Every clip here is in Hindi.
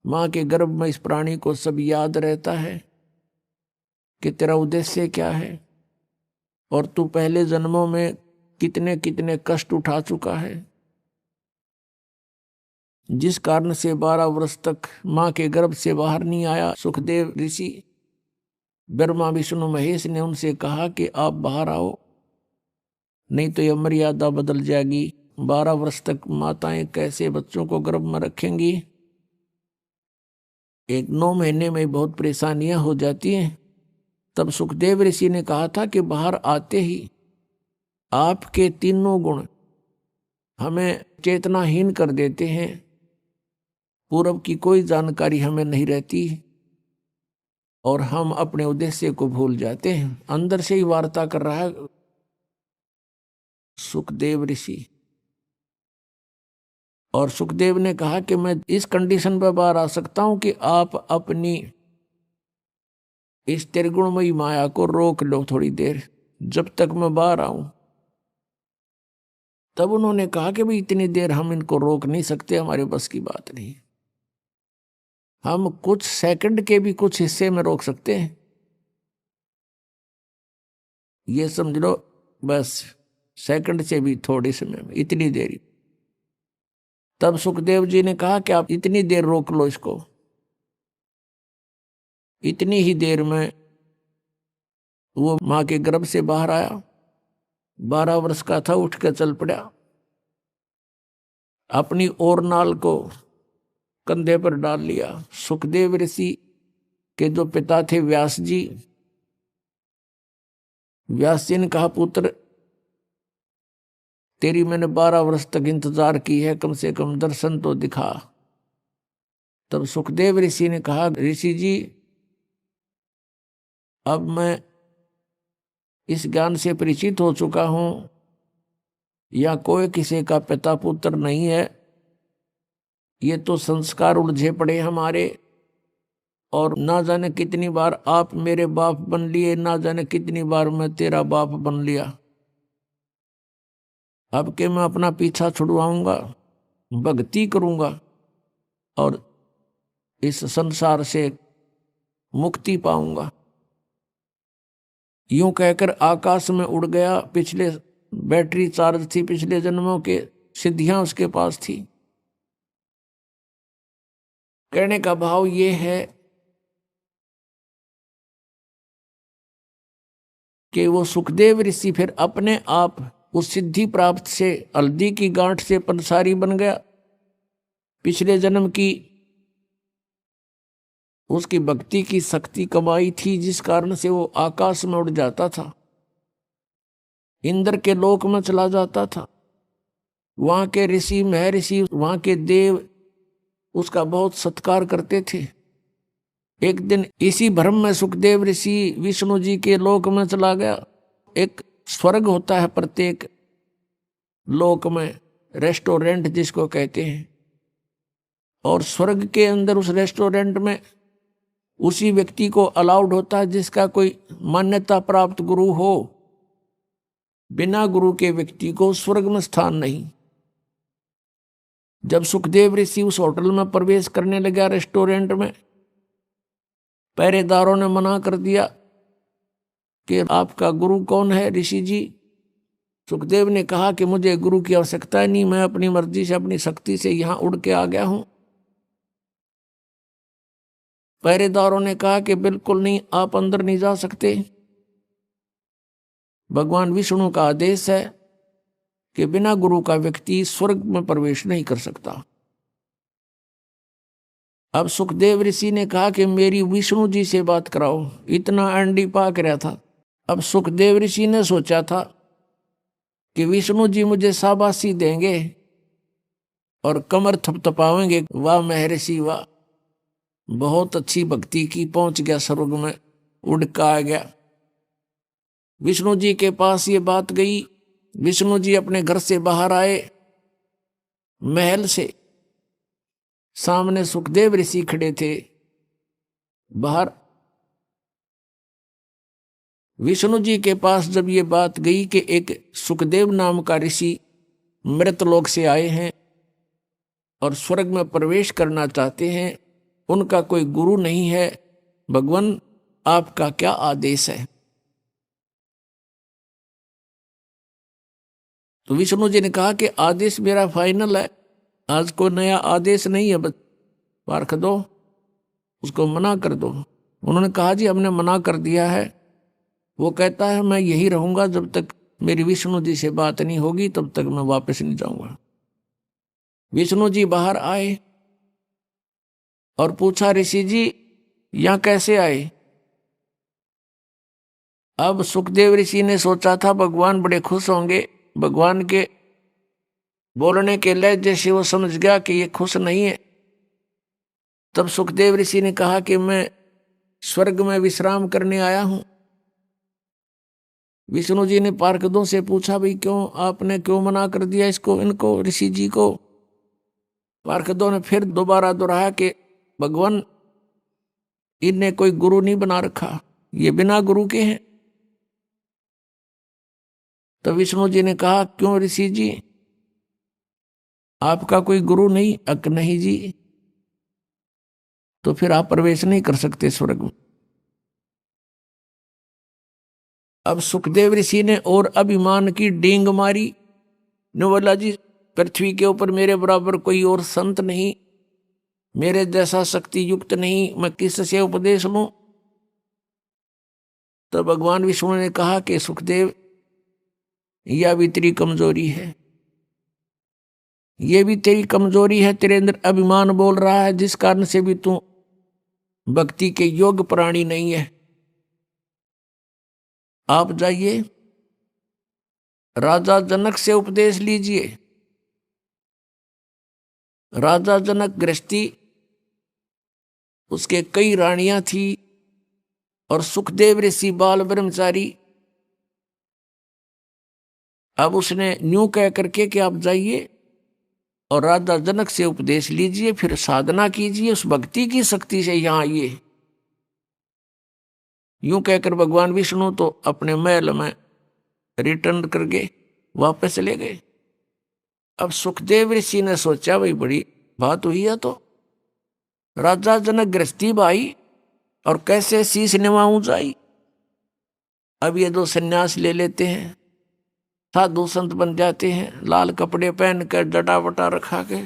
माँ के गर्भ में इस प्राणी को सब याद रहता है कि तेरा उद्देश्य क्या है, और तू पहले जन्मों में कितने कितने कष्ट उठा चुका है, जिस कारण से 12 वर्ष तक माँ के गर्भ से बाहर नहीं आया। सुखदेव ऋषि, ब्रह्मा विष्णु महेश ने उनसे कहा कि आप बाहर आओ, नहीं तो यह मर्यादा बदल जाएगी। 12 वर्ष तक माताएं कैसे बच्चों को गर्भ में रखेंगी? 9 महीने में बहुत परेशानियां हो जाती हैं। तब सुखदेव ऋषि ने कहा था कि बाहर आते ही आपके तीनों गुण हमें चेतनाहीन कर देते हैं, पूर्व की कोई जानकारी हमें नहीं रहती और हम अपने उद्देश्य को भूल जाते हैं। अंदर से ही वार्ता कर रहा है सुखदेव ऋषि। और सुखदेव ने कहा कि मैं इस कंडीशन पर बाहर आ सकता हूं कि आप अपनी इस त्रिगुणमयी माया को रोक लो थोड़ी देर, जब तक मैं बाहर आऊं। तब उन्होंने कहा कि भाई इतनी देर हम इनको रोक नहीं सकते, हमारे बस की बात नहीं। हम कुछ सेकंड के भी कुछ हिस्से में रोक सकते हैं, ये समझ लो, बस सेकंड से भी थोड़े समय में, इतनी देरी। तब सुखदेव जी ने कहा कि आप इतनी देर रोक लो इसको। इतनी ही देर में वो मां के गर्भ से बाहर आया, 12 वर्ष का था, उठ कर चल पड़ा, अपनी और नाल को कंधे पर डाल लिया। सुखदेव ऋषि के जो पिता थे व्यास जी, व्यास जी ने कहा पुत्र तेरी मैंने 12 वर्ष तक इंतजार की है, कम से कम दर्शन तो दिखा। तब सुखदेव ऋषि ने कहा ऋषि जी अब मैं इस ज्ञान से परिचित हो चुका हूं, या कोई किसी का पिता पुत्र नहीं है, ये तो संस्कार उलझे पड़े हमारे, और ना जाने कितनी बार आप मेरे बाप बन लिए, ना जाने कितनी बार मैं तेरा बाप बन लिया। अब के मैं अपना पीछा छुड़वाऊंगा, भक्ति करूंगा और इस संसार से मुक्ति पाऊंगा। यूं कहकर आकाश में उड़ गया। पिछले बैटरी चार्ज थी, पिछले जन्मों के सिद्धियां उसके पास थी। कहने का भाव ये है कि वो सुखदेव ऋषि फिर अपने आप उस सिद्धि प्राप्त से, हल्दी की गांठ से पंसारी बन गया। पिछले जन्म की उसकी भक्ति की शक्ति कमाई थी, जिस कारण से वो आकाश में उड़ जाता था, इंद्र के लोक में चला जाता था। वहां के ऋषि महर्षि, वहां के देव उसका बहुत सत्कार करते थे। एक दिन इसी भ्रम में सुखदेव ऋषि विष्णु जी के लोक में चला गया। एक स्वर्ग होता है प्रत्येक लोक में, रेस्टोरेंट जिसको कहते हैं, और स्वर्ग के अंदर उस रेस्टोरेंट में उसी व्यक्ति को अलाउड होता है जिसका कोई मान्यता प्राप्त गुरु हो। बिना गुरु के व्यक्ति को स्वर्ग में स्थान नहीं। जब सुखदेव ऋषि उस होटल में प्रवेश करने लगा, रेस्टोरेंट में, पहरेदारों ने मना कर दिया कि आपका गुरु कौन है ऋषि जी। सुखदेव ने कहा कि मुझे गुरु की आवश्यकता नहीं, मैं अपनी मर्जी से, अपनी शक्ति से यहां उड़ के आ गया हूं। पहरेदारों ने कहा कि बिल्कुल नहीं, आप अंदर नहीं जा सकते। भगवान विष्णु का आदेश है कि बिना गुरु का व्यक्ति स्वर्ग में प्रवेश नहीं कर सकता। अब सुखदेव ऋषि ने कहा कि मेरी विष्णु जी से बात कराओ। इतना अंडी पाक रहा था। अब सुखदेव ऋषि ने सोचा था कि विष्णु जी मुझे शाबाशी देंगे और कमर थपथपावेंगे, वाह महर्षि वाह, बहुत अच्छी भक्ति की, पहुंच गया स्वर्ग में, उड़ का आ गया। विष्णु जी के पास ये बात गई। विष्णु जी अपने घर से बाहर आए, महल से। सामने सुखदेव ऋषि खड़े थे बाहर। विष्णु जी के पास जब ये बात गई कि एक सुखदेव नाम का ऋषि मृतलोक से आए हैं और स्वर्ग में प्रवेश करना चाहते हैं, उनका कोई गुरु नहीं है। भगवान आपका क्या आदेश है? तो विष्णु जी ने कहा कि आदेश मेरा फाइनल है, आज कोई नया आदेश नहीं है, बस पार्क दो, उसको मना कर दो। उन्होंने कहा जी हमने मना कर दिया है। वो कहता है मैं यही रहूंगा जब तक मेरी विष्णु जी से बात नहीं होगी, तब तक मैं वापस नहीं जाऊंगा। विष्णु जी बाहर आए और पूछा ऋषि जी यहां कैसे आए? अब सुखदेव ऋषि ने सोचा था भगवान बड़े खुश होंगे, भगवान के बोलने के लहजे से वो समझ गया कि ये खुश नहीं है। तब सुखदेव ऋषि ने कहा कि मैं स्वर्ग में विश्राम करने आया हूं। विष्णु जी ने पार्षदों से पूछा भाई क्यों आपने क्यों मना कर दिया इसको, इनको, ऋषि जी को? पार्षदों ने फिर दोबारा दोहराया कि भगवान इन्हें कोई गुरु नहीं बना रखा, ये बिना गुरु के हैं। तो विष्णु जी ने कहा क्यों ऋषि जी, आपका कोई गुरु नहीं? अक नहीं जी। तो फिर आप प्रवेश नहीं कर सकते स्वर्ग में। अब सुखदेव ऋषि ने और अभिमान की डींग मारी, ने बोला जी पृथ्वी के ऊपर मेरे बराबर कोई और संत नहीं, मेरे जैसा शक्ति युक्त नहीं, मैं किससे उपदेश लूं? तो भगवान विष्णु ने कहा कि सुखदेव यह भी तेरी कमजोरी है, ये भी तेरी कमजोरी है, तेरे अंदर अभिमान बोल रहा है, जिस कारण से भी तू भक्ति के योग्य प्राणी नहीं है। आप जाइए राजा जनक से उपदेश लीजिए। राजा जनक गृहस्थी, उसके कई रानियां थी और सुखदेव ऋषि बाल ब्रह्मचारी। अब उसने न्यू कह करके कि आप जाइए और राजा जनक से उपदेश लीजिए, फिर साधना कीजिए, उस भक्ति की शक्ति से यहां आइए। यूं कहकर भगवान विष्णु तो अपने महल में रिटर्न करके वापस चले गए। अब सुखदेव ऋषि ने सोचा भाई बड़ी बात हुई है, तो राजा जनक गृहस्थी भाई और कैसे शीश निभाऊं जाई। अब ये दो सन्यास ले लेते हैं, साधु संत बन जाते हैं, लाल कपड़े पहन कर जटा वटा रखा के।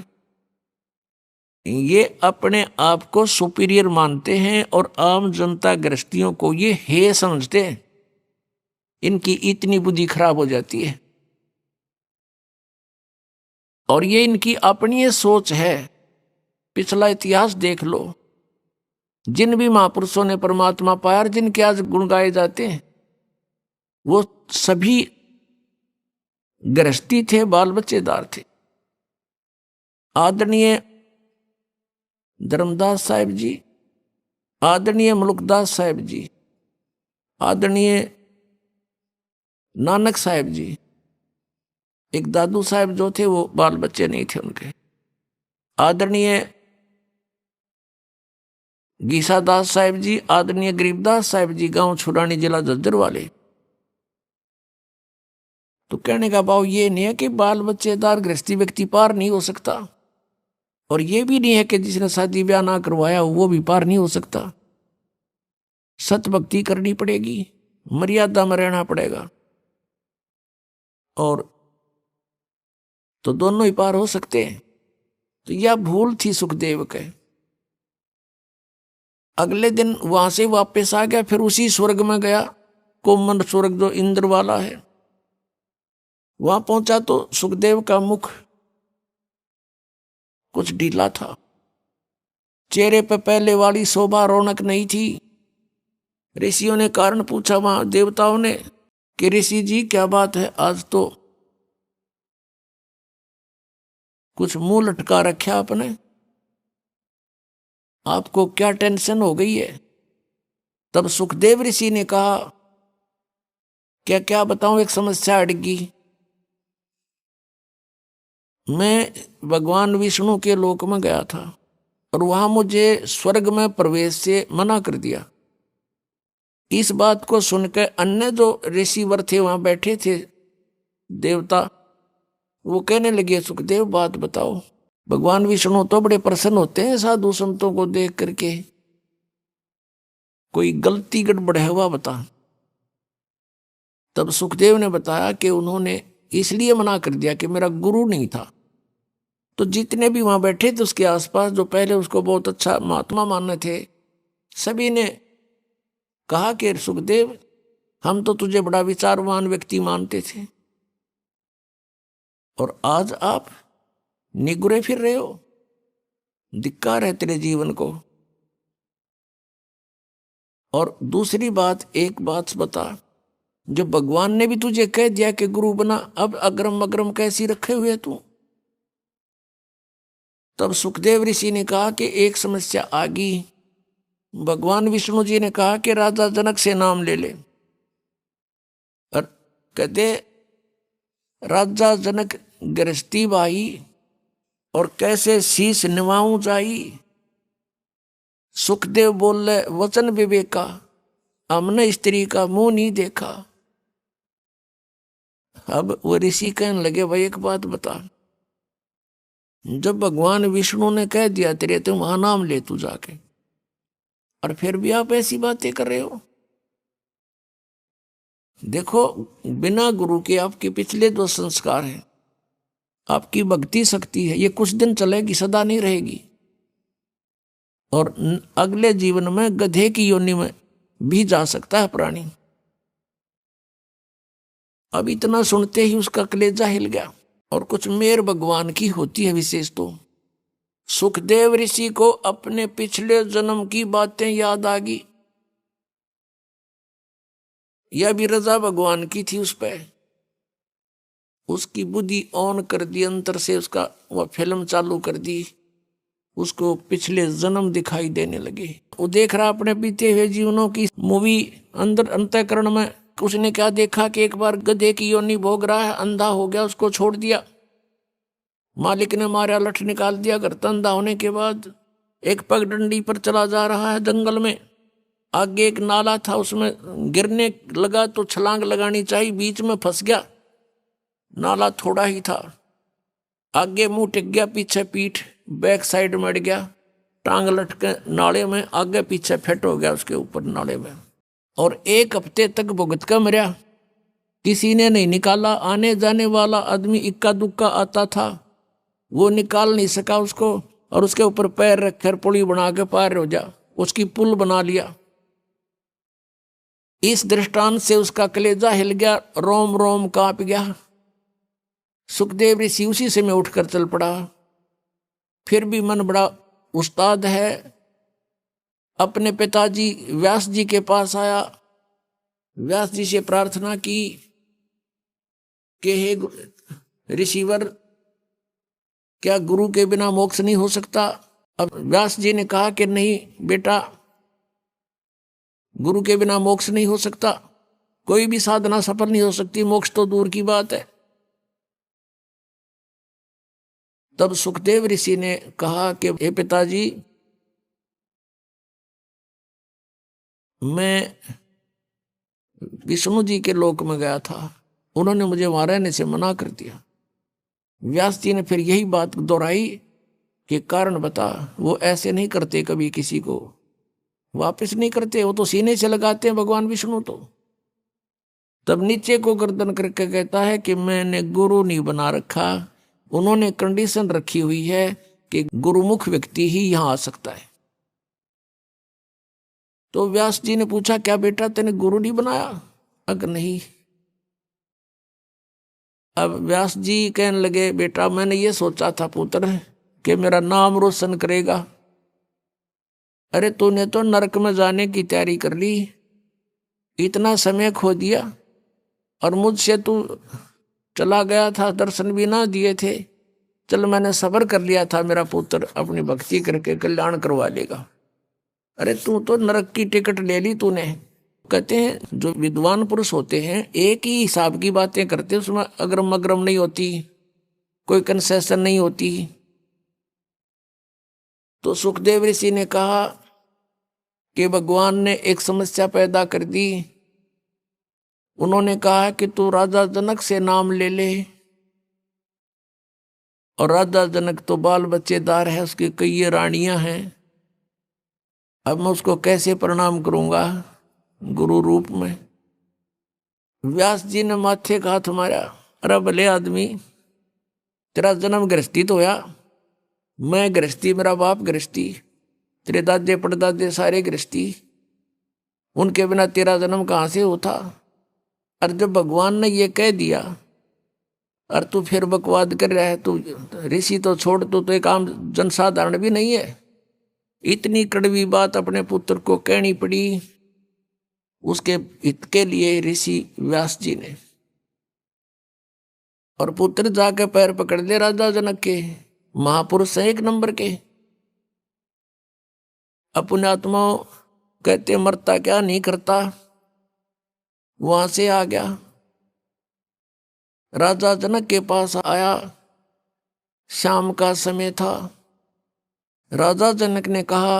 ये अपने आप को सुपीरियर मानते हैं और आम जनता गृहस्थियों को ये हे समझते हैं। इनकी इतनी बुद्धि खराब हो जाती है और ये इनकी अपनी ये सोच है। पिछला इतिहास देख लो, जिन भी महापुरुषों ने परमात्मा पाया और जिनके आज गुण गाए जाते हैं, वो सभी गृहस्थी थे, बाल बच्चेदार थे। आदरणीय धर्मदास साहिब जी, आदरणीय मुल्कदास साहिब जी, आदरणीय नानक साहिब जी, एक दादू साहिब जो थे वो बाल बच्चे नहीं थे उनके। आदरणीय गीसादास साहिब जी, आदरणीय गरीबदास साहिब जी, गांव छुड़ानी, जिला झज्जर वाले। तो कहने का भाव ये नहीं है कि बाल बच्चेदार गृहस्थी व्यक्ति पार नहीं हो सकता, और ये भी नहीं है कि जिसने शादी ब्याह ना करवाया वो भी पार नहीं हो सकता। सत भक्ति करनी पड़ेगी, मर्यादा में रहना पड़ेगा, और तो दोनों ही पार हो सकते हैं। तो यह भूल थी सुखदेव के। अगले दिन वहां से वापस आ गया, फिर उसी स्वर्ग में गया, कोमन स्वर्ग जो इंद्र वाला है। वहां पहुंचा तो सुखदेव का मुख कुछ ढीला था, चेहरे पर पहले वाली शोभा रौनक नहीं थी। ऋषियों ने कारण पूछा, वहां देवताओं ने, कि ऋषि जी क्या बात है, आज तो कुछ मुंह लटका रखा आपने, आपको क्या टेंशन हो गई है? तब सुखदेव ऋषि ने कहा, क्या क्या बताऊं, एक समस्या अड़गी। मैं भगवान विष्णु के लोक में गया था और वहां मुझे स्वर्ग में प्रवेश से मना कर दिया। इस बात को सुनकर अन्य जो ऋषिवर थे वहां बैठे थे देवता, वो कहने लगे सुखदेव बात बताओ, भगवान विष्णु तो बड़े प्रसन्न होते हैं साधु संतों को देख करके। कोई गलती गड़बड़ है हुआ बता। तब सुखदेव ने बताया कि उन्होंने इसलिए मना कर दिया कि मेरा गुरु नहीं था। तो जितने भी वहां बैठे थे उसके आसपास, जो पहले उसको बहुत अच्छा महात्मा मानने थे, सभी ने कहा कि सुखदेव, हम तो तुझे बड़ा विचारवान व्यक्ति मानते थे और आज आप निगुरे फिर रहे हो, धिक्कार है तेरे जीवन को। और दूसरी बात, एक बात बता, जो भगवान ने भी तुझे कह दिया कि गुरु बना, अब अग्रम अग्रम कैसी रखे हुए तू। तब सुखदेव ऋषि ने कहा कि एक समस्या आ गई। भगवान विष्णु जी ने कहा कि राजा जनक से नाम ले ले। और कहते राजा जनक गृहस्थी बाई और कैसे शीश निवाऊं जाई। सुखदेव बोले वचन विवेका, हमने स्त्री का मुंह नहीं देखा। अब वो ऋषि कहने लगे, भाई एक बात बता, जब भगवान विष्णु ने कह दिया तेरे तुम वहां नाम ले तू जाके, और फिर भी आप ऐसी बातें कर रहे हो। देखो, बिना गुरु के आपके पिछले जो संस्कार हैं, आपकी भक्ति शक्ति है, ये कुछ दिन चलेगी, सदा नहीं रहेगी। और अगले जीवन में गधे की योनि में भी जा सकता है प्राणी। अब इतना सुनते ही उसका कलेजा हिल गया। और कुछ मेर भगवान की होती है विशेष। तो सुखदेव ऋषि को अपने पिछले जन्म की बातें याद आ गई। यह भी रजा भगवान की थी उस पर। उसकी बुद्धि ऑन कर दी, अंतर से उसका वह फिल्म चालू कर दी, उसको पिछले जन्म दिखाई देने लगे। वो देख रहा अपने बीते हुए जीवनों की मूवी अंदर अंतःकरण में। उसने क्या देखा कि एक बार गधे की योनि भोग रहा है, अंधा हो गया, उसको छोड़ दिया, मालिक ने मारा, लठ निकाल दिया। घर अंधा होने के बाद एक पगडंडी पर चला जा रहा है जंगल में, आगे एक नाला था, उसमें गिरने लगा तो छलांग लगानी चाहिए, बीच में फंस गया। नाला थोड़ा ही था, आगे मुंह टिक गया, पीछे पीठ, बैक साइड मर गया, टांग लटके नाले में, आगे पीछे फेट हो गया उसके ऊपर नाले में। और 1 हफ्ते तक भुगत कर मरा, किसी ने नहीं निकाला। आने जाने वाला आदमी इक्का दुक्का आता था, वो निकाल नहीं सका उसको, और उसके ऊपर पैर रखकर पुली बना के पार हो जा, उसकी पुल बना लिया। इस दृष्टांत से उसका कलेजा हिल गया, रोम रोम कांप गया। सुखदेव ऋषि उसी से में उठकर चल पड़ा। फिर भी मन बड़ा उस्ताद है, अपने पिताजी व्यास जी के पास आया, व्यास जी से प्रार्थना की कि हे ऋषिवर, क्या गुरु के बिना मोक्ष नहीं हो सकता। अब व्यास जी ने कहा कि नहीं बेटा, गुरु के बिना मोक्ष नहीं हो सकता, कोई भी साधना सफल नहीं हो सकती, मोक्ष तो दूर की बात है। तब सुखदेव ऋषि ने कहा कि हे पिताजी, मैं विष्णु जी के लोक में गया था, उन्होंने मुझे वहां रहने से मना कर दिया। व्यास जी ने फिर यही बात दोहराई कि कारण बता। वो ऐसे नहीं करते, कभी किसी को वापस नहीं करते, वो तो सीने से लगाते हैं भगवान विष्णु। तो तब नीचे को गर्दन करके कहता है कि मैंने गुरु नहीं बना रखा, उन्होंने कंडीशन रखी हुई है कि गुरुमुख व्यक्ति ही यहां आ सकता है। तो व्यास जी ने पूछा, क्या बेटा तेने गुरु नहीं बनाया? अगर नहीं। अब व्यास जी कहने लगे, बेटा मैंने ये सोचा था पुत्र कि मेरा नाम रोशन करेगा। अरे तूने तो नरक में जाने की तैयारी कर ली, इतना समय खो दिया, और मुझसे तू चला गया था, दर्शन भी ना दिए थे। चल मैंने सब्र कर लिया था, मेरा पुत्र अपनी भक्ति करके कल्याण करवा लेगा। अरे तू तो नरक की टिकट ले ली तूने। कहते हैं जो विद्वान पुरुष होते हैं एक ही हिसाब की बातें करते, उसमें अग्रम अग्रम नहीं होती, कोई कंसेशन नहीं होती। तो सुखदेव ऋषि ने कहा कि भगवान ने एक समस्या पैदा कर दी। उन्होंने कहा कि तू राजा जनक से नाम ले ले। और राजा जनक तो बाल बच्चेदार है, उसकी कई रानियां हैं। अब मैं उसको कैसे प्रणाम करूंगा गुरु रूप में। व्यास जी ने माथे का हाथ मारा, अरे भले आदमी, तेरा जन्म गृहस्थी तो होया, मैं गृहस्थी, मेरा बाप गृहस्थी, तेरे दादे परदादे सारे गृहस्थी, उनके बिना तेरा जन्म कहाँ से होता। और जब भगवान ने ये कह दिया और तू फिर बकवाद कर रहा है, तू ऋषि तो छोड़, तू तो एक आम जनसाधारण भी नहीं है। इतनी कड़वी बात अपने पुत्र को कहनी पड़ी उसके हित के लिए ऋषि व्यास जी ने। और पुत्र जाके पैर पकड़ ले राजा जनक के, महापुरुष है एक नंबर के। अपने आत्मा कहते मरता क्या नहीं करता, वहां से आ गया, राजा जनक के पास आया। शाम का समय था। राजा जनक ने कहा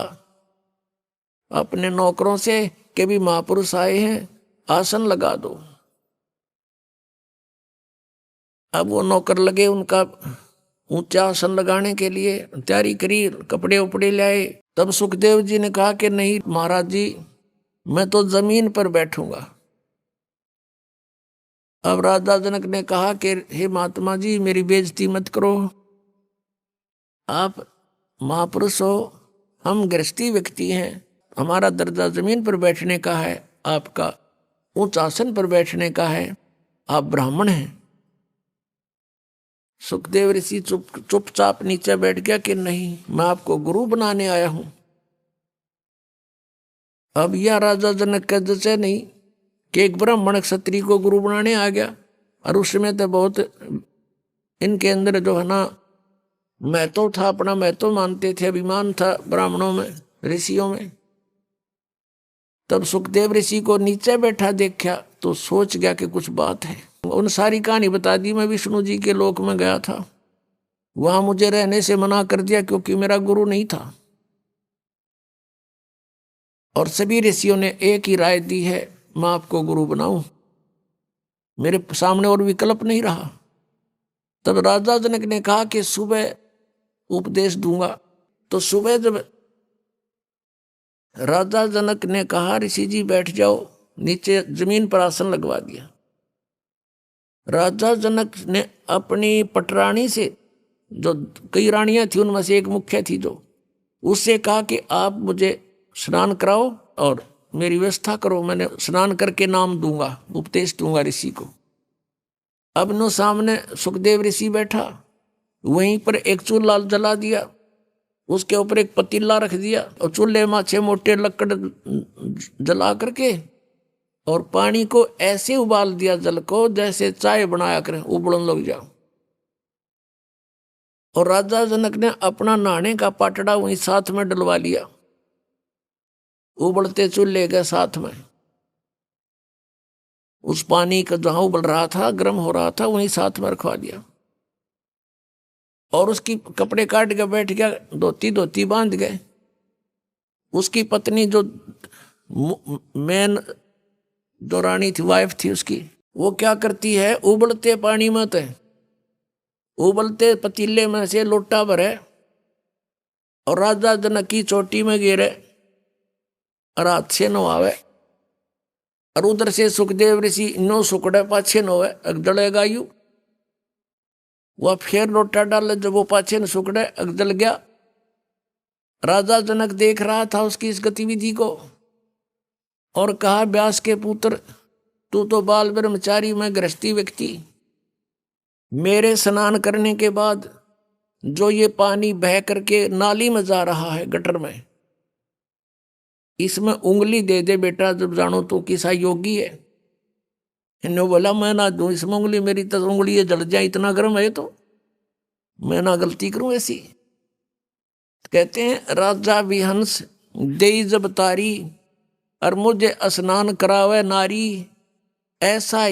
अपने नौकरों से कि भी महापुरुष आए हैं, आसन लगा दो। अब वो नौकर लगे उनका ऊंचा आसन लगाने के लिए, तैयारी करी, कपड़े उपड़े लाए। तब सुखदेव जी ने कहा कि नहीं महाराज जी, मैं तो जमीन पर बैठूंगा। अब राजा जनक ने कहा कि हे महात्मा जी, मेरी बेइज्जती मत करो, आप महापुरुष हो, हम गृहस्थी व्यक्ति हैं, हमारा दर्जा जमीन पर बैठने का है, आपका उच्च आसन पर बैठने का है, आप ब्राह्मण हैं। सुखदेव ऋषि चुपचाप नीचे बैठ गया कि नहीं, मैं आपको गुरु बनाने आया हूं। अब यह राजा जनक का जैसे नहीं कि एक ब्राह्मण क्षत्रिय को गुरु बनाने आ गया। और उस समय तो बहुत इनके अंदर जो है ना महत्व था, अपना महत्व मानते थे, अभिमान था ब्राह्मणों में, ऋषियों में। तब सुखदेव ऋषि को नीचे बैठा देखा तो सोच गया कि कुछ बात है। उन सारी कहानी बता दी। मैं विष्णु जी के लोक में गया था, वहां मुझे रहने से मना कर दिया क्योंकि मेरा गुरु नहीं था। और सभी ऋषियों ने एक ही राय दी है, मैं आपको गुरु बनाऊं, मेरे सामने और विकल्प नहीं रहा। तब राजा जनक ने कहा कि सुबह उपदेश दूंगा। तो सुबह जब राजा जनक ने कहा ऋषि जी बैठ जाओ, नीचे जमीन पर आसन लगवा दिया। राजा जनक ने अपनी पटरानी से, जो कई रानियां थी उनमें से एक मुख्य थी, जो उससे कहा कि आप मुझे स्नान कराओ और मेरी व्यवस्था करो, मैंने स्नान करके नाम दूंगा, उपदेश दूंगा ऋषि को। अब नो सामने सुखदेव ऋषि बैठा, वहीं पर एक चूल्हा जला दिया, उसके ऊपर एक पतीला रख दिया और चूल्हे में 6 मोटे लकड़ जला करके और पानी को ऐसे उबाल दिया, जल को जैसे चाय बनाया करें, उबलन लग जाओ। और राजा जनक ने अपना नहाने का पाटड़ा वहीं साथ में डलवा लिया, उबलते चूल्हे के साथ में। उस पानी का जहां उबल रहा था, गर्म हो रहा था, वहीं साथ में रखवा दिया। और उसकी कपड़े काट के बैठ गया, धोती बांध गए। उसकी पत्नी जो मेन जो रानी थी, वाइफ थी उसकी, वो क्या करती है, उबलते पानी में तो उबलते पतीले में से लोटा भरे और राजा जनक की चोटी में गिरे और हाथ से नवावे। और उधर से सुखदेव ऋषि नो सुकड़े पाछे नोवे, अगदड़ेगा यू, वह फिर लोटा डाले, जब वो पाछे न सुकड़े अगदल गया। राजा जनक देख रहा था उसकी इस गतिविधि को और कहा, व्यास के पुत्र, तू तो बाल ब्रह्मचारी, मैं गृहस्थी व्यक्ति, मेरे स्नान करने के बाद जो ये पानी बह करके नाली में जा रहा है, गटर में, इसमें उंगली दे दे बेटा, जब जानो तो किसा योगी है। इन्होंने बोला मैं ना दूं इसमें उंगली, मेरी तो उंगली जल जाए, इतना गर्म है तो मैं ना गलती करूं ऐसी। कहते हैं राजा विहंस दे जब तारी और मुझे स्नान करावे नारी, ऐसा